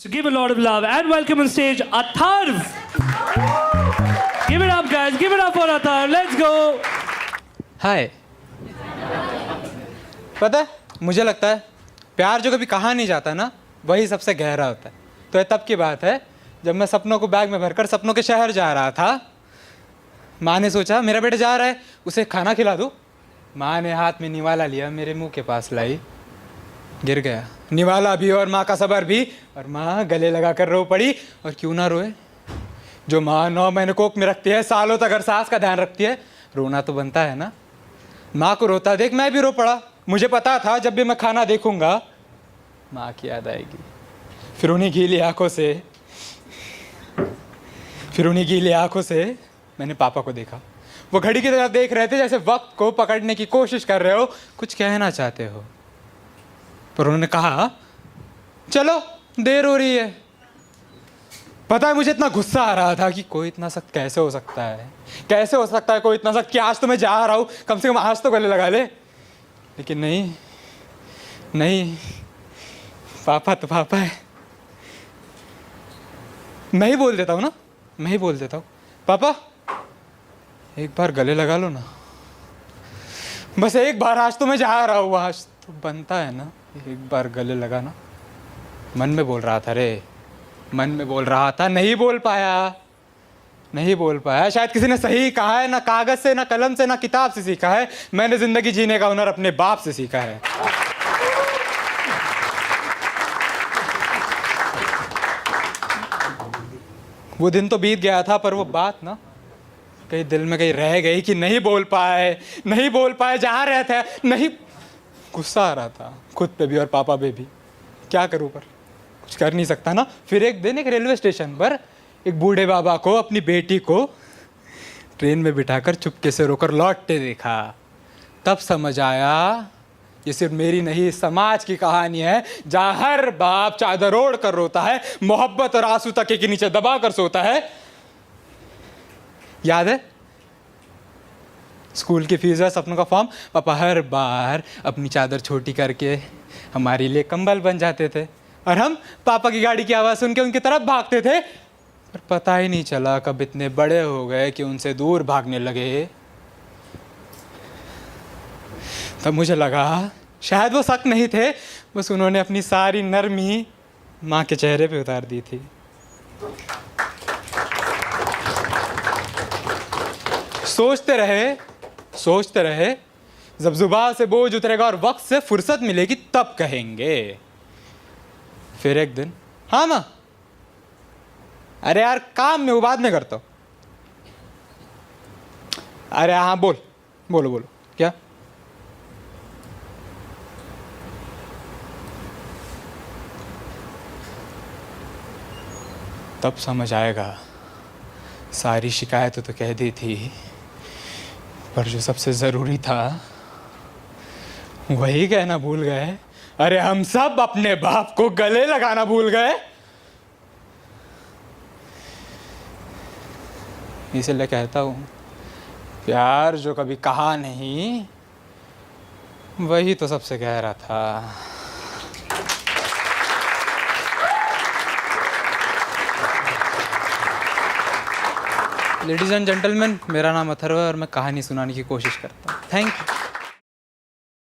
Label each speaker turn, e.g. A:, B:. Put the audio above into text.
A: So give a lot of love and welcome on stage Atharv. Give it up, guys. Give it up for Atharv. Let's go.
B: हाय। पता है, मुझे लगता है प्यार जो कभी कहा नहीं जाता ना, वही सबसे गहरा होता है। तो ये तब की बात है जब मैं सपनों को बैग में भरकर सपनों के शहर जा रहा था। माँ ने सोचा मेरा बेटा जा रहा है, उसे खाना खिला दूँ। माँ ने हाथ में निवाला लिया, मेरे मुंह के पास लाई, गिर गया। निवाला भी और माँ का सबर भी, और माँ गले लगा कर रो पड़ी। और क्यों ना रोए, जो माँ 9 महीने कोख में रखती है, सालों तक हर सांस का ध्यान रखती है, रोना तो बनता है ना। माँ को रोता देख मैं भी रो पड़ा। मुझे पता था जब भी मैं खाना देखूंगा माँ की याद आएगी। फिर उन्हीं गीली आंखों से मैंने पापा को देखा। वो घड़ी की तरफ देख रहे थे जैसे वक्त को पकड़ने की कोशिश कर रहे हो, कुछ कहना चाहते हो। पर उन्होंने कहा चलो देर हो रही है। पता है मुझे इतना गुस्सा आ रहा था कि कोई इतना सख्त कैसे हो सकता है, कैसे हो सकता है कोई इतना सख्त कि आज तो मैं जा रहा हूँ, कम से कम आज तो गले लगा ले। लेकिन नहीं, पापा तो पापा है। मैं ही बोल देता हूँ ना, मैं ही बोल देता हूँ, पापा एक बार गले लगा लो ना, बस एक बार, आज तो मैं जा रहा हूँ, आज तो बनता है ना एक बार गले लगाना। मन में बोल रहा था रे, मन में बोल रहा था, नहीं बोल पाया। शायद किसी ने सही कहा है, ना कागज से, ना कलम से, ना किताब से सीखा है। मैंने जिंदगी जीने का हुनर अपने बाप से सीखा है। वो दिन तो बीत गया था, पर वो बात ना कहीं दिल में कहीं रह गई कि नहीं बोल पाए, जहां रहते नहीं। गुस्सा आ रहा था खुद पे भी और पापा पे भी। क्या करूं, पर कुछ कर नहीं सकता ना। फिर एक दिन एक रेलवे स्टेशन पर एक बूढ़े बाबा को अपनी बेटी को ट्रेन में बिठाकर चुपके से रोकर लौटते देखा। तब समझ आया ये सिर्फ मेरी नहीं, समाज की कहानी है, जहाँ हर बाप चादर ओढ़ कर रोता है, मोहब्बत और आंसू तके के नीचे दबा कर सोता है। याद है स्कूल की फीस और सपनों का फॉर्म, पापा हर बार अपनी चादर छोटी करके हमारे लिए कंबल बन जाते थे, और हम पापा की गाड़ी की आवाज़ सुन के उनकी तरफ भागते थे। पर पता ही नहीं चला कब इतने बड़े हो गए कि उनसे दूर भागने लगे। तब मुझे लगा शायद वो शक नहीं थे, बस उन्होंने अपनी सारी नरमी माँ के चेहरे पे उतार दी थी। सोचते रहे, जब जुबान से बोझ उतरेगा और वक्त से फुर्सत मिलेगी तब कहेंगे। फिर एक दिन, हाँ माँ, अरे यार काम में वो बाद में करता हूँ। अरे हाँ बोलो क्या? तब समझ आएगा सारी शिकायतें तो कह दी थी, पर जो सबसे ज़रूरी था वही कहना भूल गए। अरे हम सब अपने बाप को गले लगाना भूल गए। इसलिए कहता हूँ प्यार जो कभी कहा नहीं, वही तो सबसे गहरा था। लेडीज एंड जेंटलमैन, मेरा नाम अथर्व है और मैं कहानी सुनाने की कोशिश करता हूँ। Thank you.